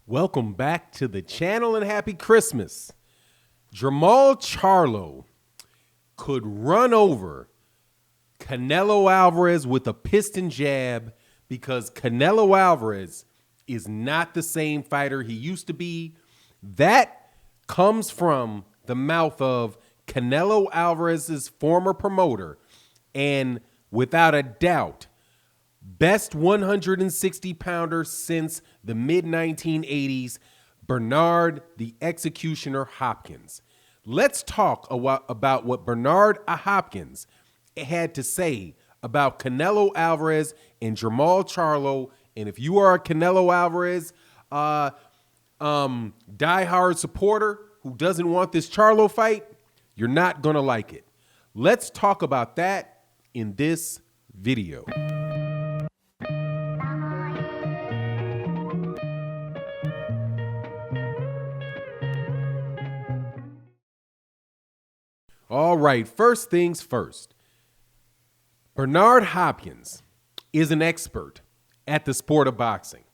Welcome back to the channel and happy Christmas. Jermall Charlo could run over Canelo Alvarez with a piston jab because Canelo Alvarez is not the same fighter he used to be. That comes from the mouth of Canelo Alvarez's former promoter and without a doubt, best 160-pounder since the mid-1980s, Bernard the Executioner Hopkins. Let's talk about what Bernard Hopkins had to say about Canelo Alvarez and Jermall Charlo. And if you are a Canelo Alvarez diehard supporter who doesn't want this Charlo fight, you're not going to like it. Let's talk about that in this video. All right, first things first. Bernard Hopkins is an expert at the sport of boxing.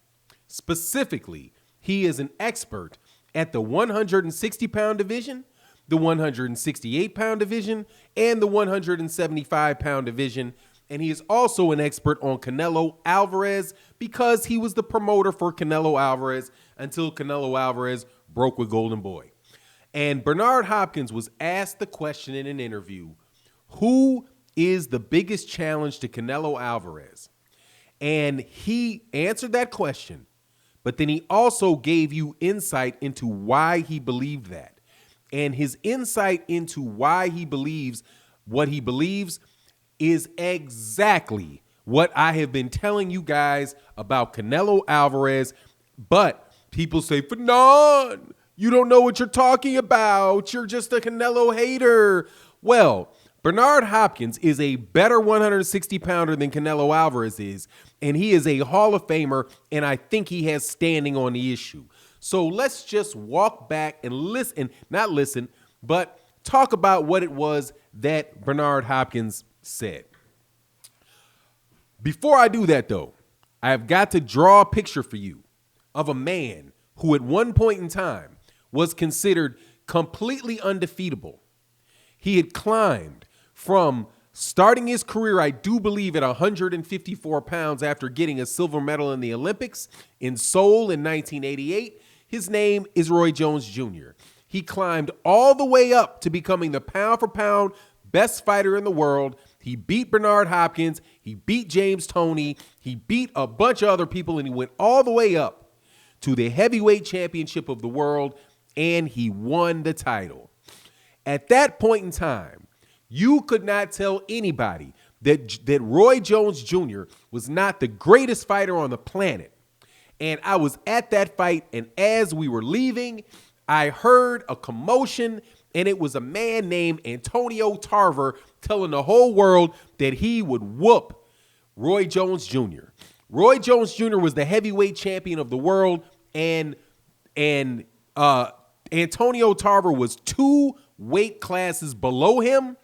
Specifically, he is an expert at the 160-pound division, the 168-pound division, and the 175-pound division. And he is also an expert on Canelo Alvarez because he was the promoter for Canelo Alvarez until Canelo Alvarez broke with Golden Boy. And Bernard Hopkins was asked the question in an interview, who is the biggest challenge to Canelo Alvarez? And he answered that question, but then he also gave you insight into why he believed that. And his insight into why he believes what he believes is exactly what I have been telling you guys about Canelo Alvarez. But people say, Fanon, you don't know what you're talking about. You're just a Canelo hater. Well, Bernard Hopkins is a better 160-pounder than Canelo Alvarez is, and he is a Hall of Famer, and I think he has standing on the issue. So let's just walk back and but talk about what it was that Bernard Hopkins said. Before I do that, though, I have got to draw a picture for you of a man who at one point in time was considered completely undefeatable. He had climbed from starting his career, I do believe, at 154 pounds after getting a silver medal in the Olympics in Seoul in 1988. His name is Roy Jones Jr. He climbed all the way up to becoming the pound-for-pound best fighter in the world. He beat Bernard Hopkins. He beat James Toney. He beat a bunch of other people, and he went all the way up to the heavyweight championship of the world, and he won the title. At that point in time, you could not tell anybody that Roy Jones Jr. was not the greatest fighter on the planet. And I was at that fight, and as we were leaving, I heard a commotion, and it was a man named Antonio Tarver telling the whole world that he would whoop Roy Jones Jr. Roy Jones Jr. was the heavyweight champion of the world, and Antonio Tarver was 2 weight classes below him,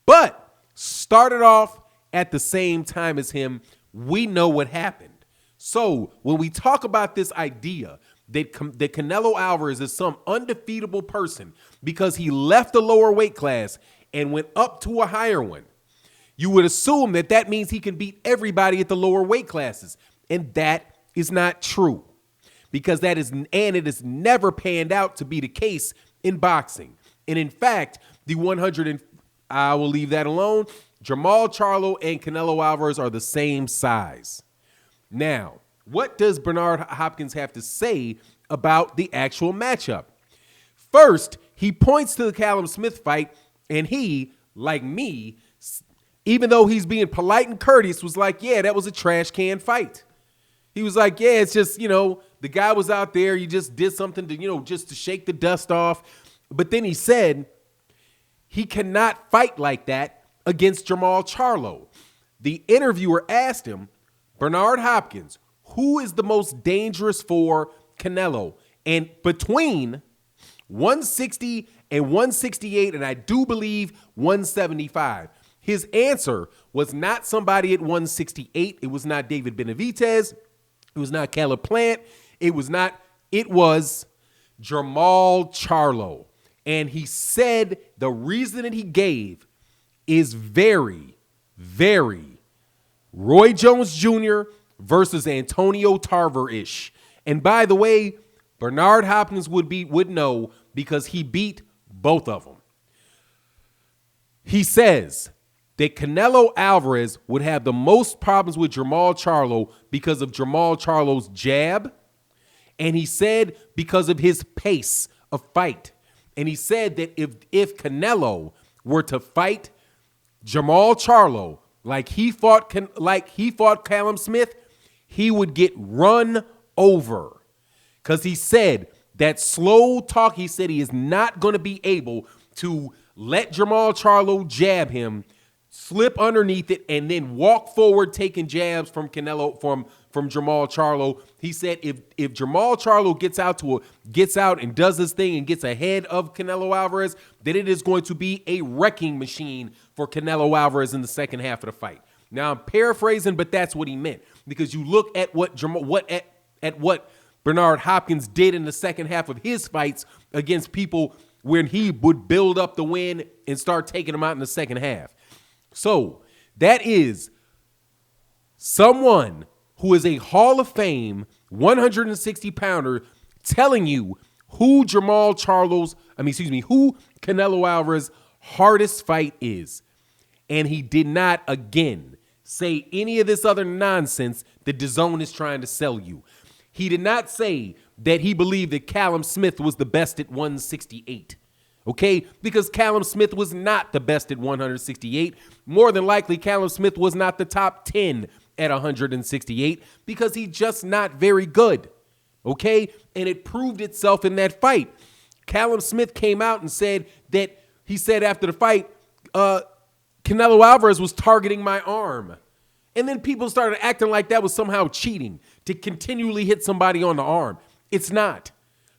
but started off at the same time as him. We know what happened. So when we talk about this idea that Canelo Alvarez is some undefeatable person because he left a lower weight class and went up to a higher one, you would assume that that means he can beat everybody at the lower weight classes. And that is not true, because it has never panned out to be the case in boxing. And in fact, I will leave that alone. Jermall Charlo and Canelo Alvarez are the same size. Now, what does Bernard Hopkins have to say about the actual matchup? First, he points to the Callum Smith fight, and he, like me, even though he's being polite and courteous, was like, yeah, that was a trash can fight. He was like, yeah, it's just, the guy was out there. You just did something to, just to shake the dust off. But then he said he cannot fight like that against Jermall Charlo. The interviewer asked him, Bernard Hopkins, who is the most dangerous for Canelo? And between 160 and 168, and I do believe 175. His answer was not somebody at 168. It was not David Benavidez. It was not Caleb Plant. It was not It was Jermall Charlo. And he said the reason that he gave is very, very Roy Jones Jr. versus Antonio Tarver-ish. And by the way, Bernard Hopkins would know because he beat both of them. He says that Canelo Alvarez would have the most problems with Jermall Charlo because of Jermall Charlo's jab. And he said because of his pace of fight. And he said that if Canelo were to fight Jermall Charlo like he fought Callum Smith, he would get run over. Because he said that slow talk, he said he is not going to be able to let Jermall Charlo jab him, slip underneath it, and then walk forward taking jabs from Canelo from Jermall Charlo. He said if Jermall Charlo gets out and does his thing and gets ahead of Canelo Alvarez, then it is going to be a wrecking machine for Canelo Alvarez in the second half of the fight. Now I'm paraphrasing, but that's what he meant, because you look at what Bernard Hopkins did in the second half of his fights against people when he would build up the win and start taking them out in the second half. So that is someone who is a Hall of Fame 160-pounder telling you who who Canelo Alvarez's hardest fight is. And he did not, again, say any of this other nonsense that DAZN is trying to sell you. He did not say that he believed that Callum Smith was the best at 168. Okay? Because Callum Smith was not the best at 168. More than likely, Callum Smith was not the top 10 at 168 because he's just not very good. Okay? And it proved itself in that fight. Callum Smith came out and said that he said after the fight, Canelo Alvarez was targeting my arm. And then people started acting like that was somehow cheating to continually hit somebody on the arm. It's not.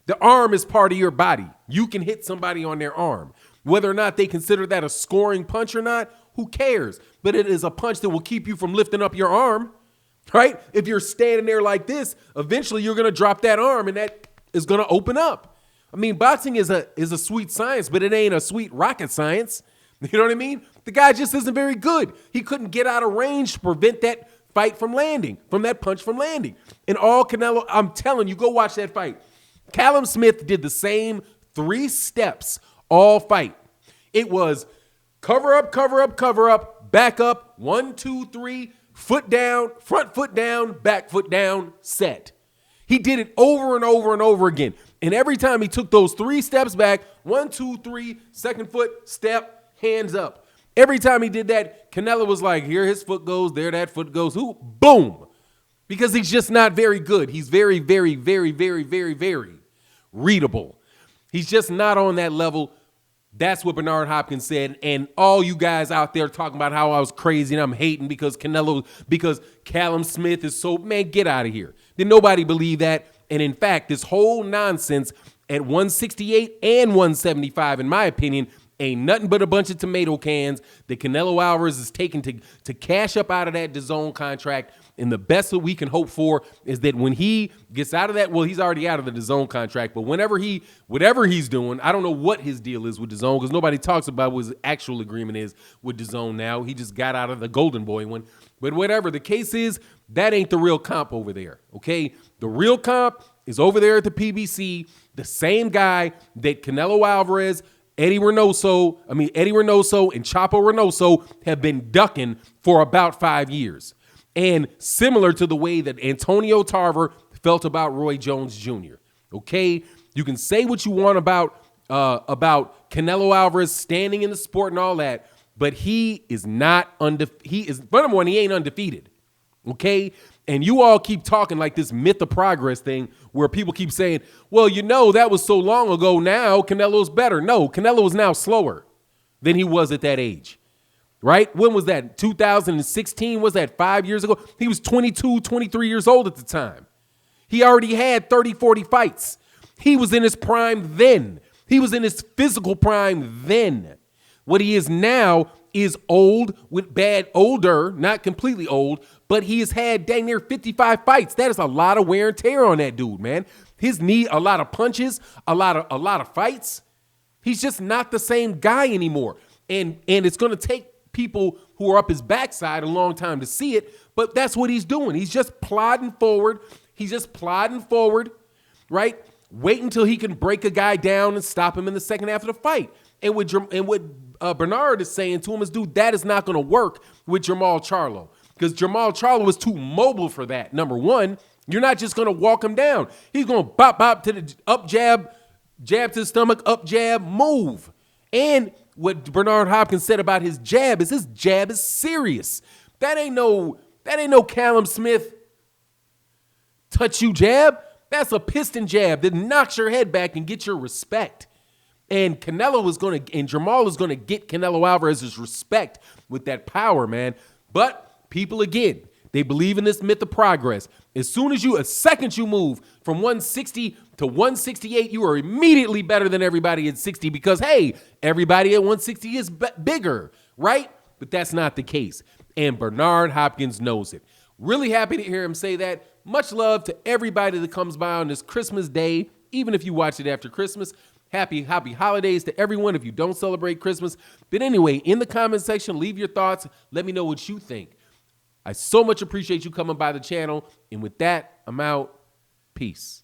The arm is part of your body. You can hit somebody on their arm. Whether or not they consider that a scoring punch or not, who cares? But it is a punch that will keep you from lifting up your arm, right? If you're standing there like this, eventually you're going to drop that arm and that is going to open up. I mean, boxing is a sweet science, but it ain't a sweet rocket science. You know what I mean? The guy just isn't very good. He couldn't get out of range to prevent that fight from landing, from that punch from landing. And all Canelo, I'm telling you, go watch that fight. Callum Smith did the same 3 steps all fight. It was cover up, cover up, cover up, back up, 1, 2, 3, foot down, front foot down, back foot down, set. He did it over and over and over again. And every time he took those 3 steps back, 1, 2, 3, second foot, step, hands up. Every time he did that, Canelo was like, here his foot goes, there that foot goes. Who? Boom. Because he's just not very good. He's very, very, very, very, very, very readable. He's just not on that level. That's what Bernard Hopkins said. And all you guys out there talking about how I was crazy and I'm hating because Callum Smith is so, man, get out of here. Did nobody believe that? And in fact, this whole nonsense at 168 and 175, in my opinion, ain't nothing but a bunch of tomato cans that Canelo Alvarez is taking to cash up out of that DAZN contract. And the best that we can hope for is that when he gets out of that, well, he's already out of the DAZN contract, but whatever he's doing, I don't know what his deal is with DAZN because nobody talks about what his actual agreement is with DAZN now. He just got out of the Golden Boy one. But whatever the case is, that ain't the real comp over there, okay? The real comp is over there at the PBC, the same guy that Canelo Alvarez, Eddie Reynoso and Chapo Reynoso have been ducking for about 5 years. And similar to the way that Antonio Tarver felt about Roy Jones Jr. Okay? You can say what you want about Canelo Alvarez standing in the sport and all that, but he is not furthermore, he ain't undefeated. Okay? And you all keep talking like this myth of progress thing where people keep saying, well, that was so long ago. Now Canelo's better. No, Canelo is now slower than he was at that age, right? When was that? 2016? Was that 5 years ago? He was 22, 23 years old at the time. He already had 30, 40 fights. He was in his prime then. He was in his physical prime then. What he is now is old with older, not completely old, but he has had dang near 55 fights. That is a lot of wear and tear on that dude, man. His knee, a lot of punches, a lot of fights. He's just not the same guy anymore. And it's going to take people who are up his backside a long time to see it, but that's what he's doing. He's just plodding forward. Right? Wait until he can break a guy down and stop him in the second half of the fight. And what Bernard is saying to him is, dude, that is not going to work with Jermall Charlo, because Jermall Charlo is too mobile for that. Number one, you're not just going to walk him down. He's going to bop to the up jab to the stomach, up jab, move. And what Bernard Hopkins said about his jab is serious. That ain't no Callum Smith touch you jab. That's a piston jab that knocks your head back and gets your respect. And Jermall is going to get Canelo Alvarez's respect with that power, man. But people, again, they believe in this myth of progress. A second you move from 160 to 168, you are immediately better than everybody at 60 because, hey, everybody at 160 is bigger, right? But that's not the case. And Bernard Hopkins knows it. Really happy to hear him say that. Much love to everybody that comes by on this Christmas Day, even if you watch it after Christmas. Happy holidays to everyone if you don't celebrate Christmas. But anyway, in the comment section, leave your thoughts. Let me know what you think. I so much appreciate you coming by the channel. And with that, I'm out. Peace.